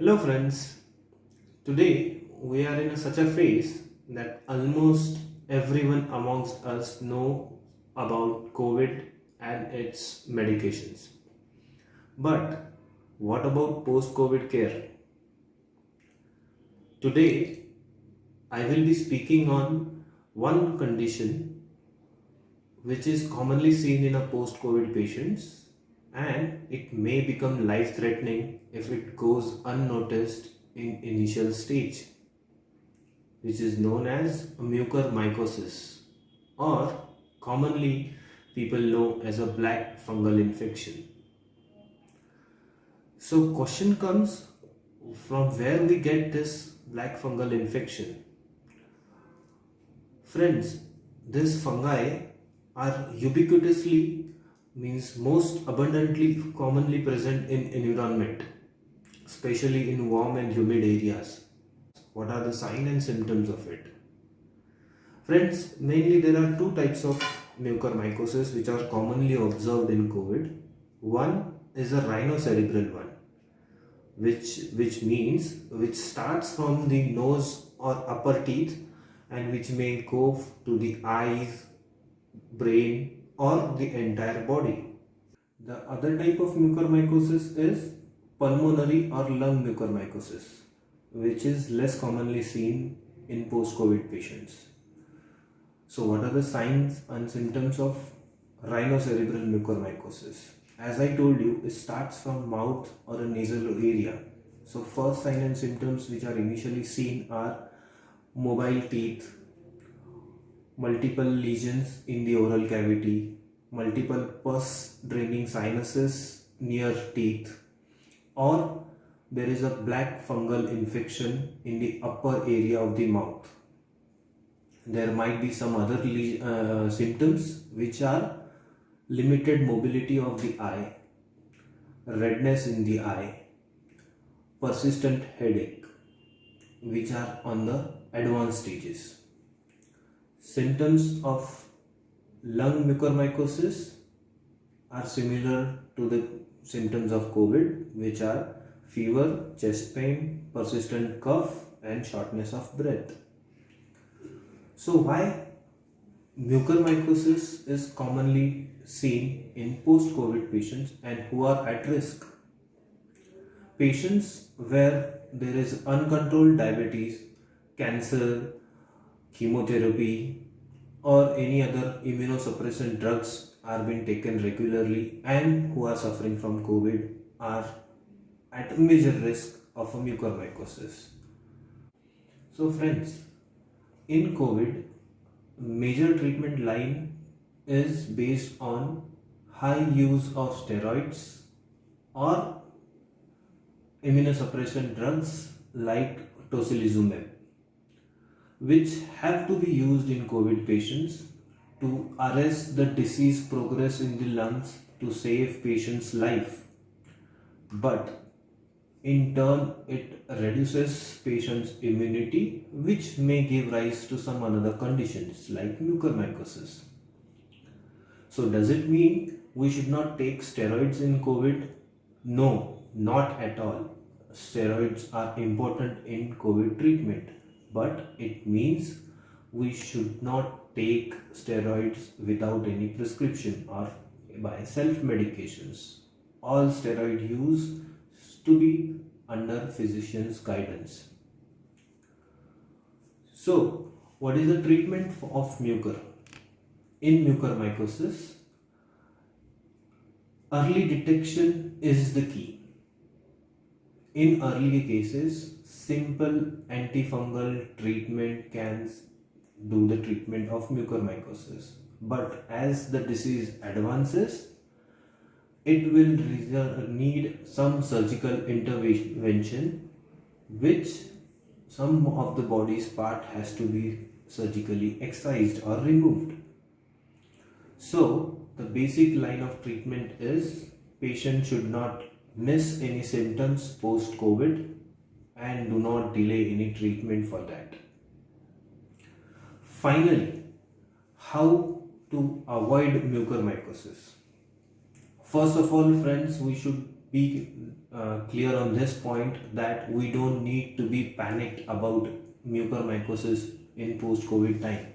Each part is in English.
Hello friends, today we are in such a phase that almost everyone amongst us know about COVID and its medications. But what about post-COVID care? Today I will be speaking on one condition which is commonly seen in a post-COVID patients and it may become life-threatening if it goes unnoticed in initial stage, which is known as mucormycosis, or commonly people know as a black fungal infection. So question comes, from where we get this black fungal infection? Friends, these fungi are ubiquitously, means most abundantly commonly present in environment, especially in warm and humid areas. What are the signs and symptoms of it? Friends, mainly there are two types of mucormycosis which are commonly observed in COVID. One is a rhinocerebral one, which starts from the nose or upper teeth and which may go to the eyes, brain, or the entire body. The other type of mucormycosis is pulmonary or lung mucormycosis, which is less commonly seen in post-COVID patients. So what are the signs and symptoms of rhinocerebral mucormycosis? As I told you, it starts from mouth or a nasal area. So first sign and symptoms which are initially seen are mobile teeth, multiple lesions in the oral cavity, multiple pus draining sinuses near teeth, or there is a black fungal infection in the upper area of the mouth. There might be some other symptoms which are limited mobility of the eye, redness in the eye, persistent headache, which are on the advanced stages. Symptoms of lung mucormycosis are similar to the symptoms of COVID, which are fever, chest pain, persistent cough, and shortness of breath. So why mucormycosis is commonly seen in post-COVID patients and who are at risk? Patients where there is uncontrolled diabetes, cancer, chemotherapy, or any other immunosuppressant drugs are being taken regularly and who are suffering from COVID are at major risk of a mucormycosis. So friends, in COVID, major treatment line is based on high use of steroids or immunosuppressant drugs like tocilizumab, which have to be used in COVID patients to arrest the disease progress in the lungs to save patient's life. But in turn, it reduces patient's immunity, which may give rise to some other conditions like mucormycosis. So does it mean we should not take steroids in COVID? No, not at all. Steroids are important in COVID treatment, but it means we should not take steroids without any prescription or by self-medications. All steroid use to be under physician's guidance. So, what is the treatment of mucor? In mucormycosis, early detection is the key. In early cases, simple antifungal treatment can do the treatment of mucormycosis. But as the disease advances, it will need some surgical intervention, which some of the body's part has to be surgically excised or removed. So the basic line of treatment is patient should not miss any symptoms post COVID and do not delay any treatment for that. Finally, how to avoid mucormycosis? First of all, friends, we should be clear on this point that we don't need to be panicked about mucormycosis in post-COVID time.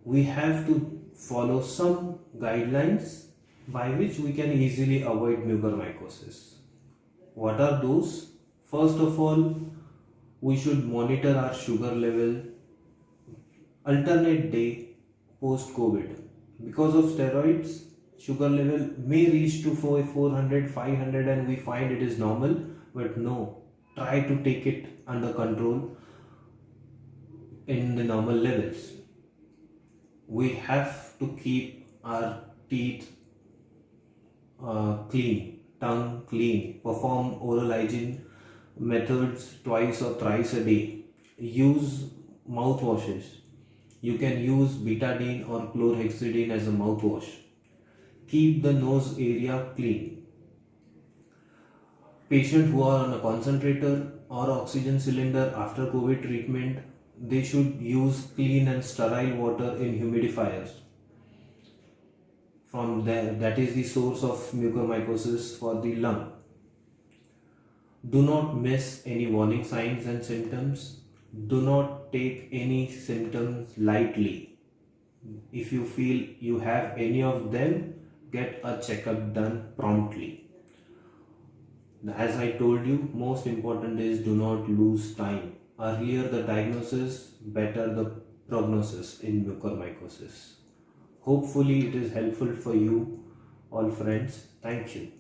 We have to follow some guidelines by which we can easily avoid mucormycosis. What are those? First of all, we should monitor our sugar level alternate day post COVID. Because of steroids, sugar level may reach to 400, 500 and we find it is normal, but no, try to take it under control in the normal levels. We have to keep our teeth clean, tongue clean, perform oral hygiene methods twice or thrice a day, use mouthwashes. You can use betadine or chlorhexidine as a mouthwash. Keep the nose area clean. Patients who are on a concentrator or oxygen cylinder after COVID treatment, they should use clean and sterile water in humidifiers. From there, that is the source of mucormycosis for the lung. Do not miss any warning signs and symptoms. Do not take any symptoms lightly. If you feel you have any of them, get a checkup done promptly. As I told you, most important is do not lose time. Earlier the diagnosis, better the prognosis in mucormycosis. Hopefully it is helpful for you all friends. Thank you.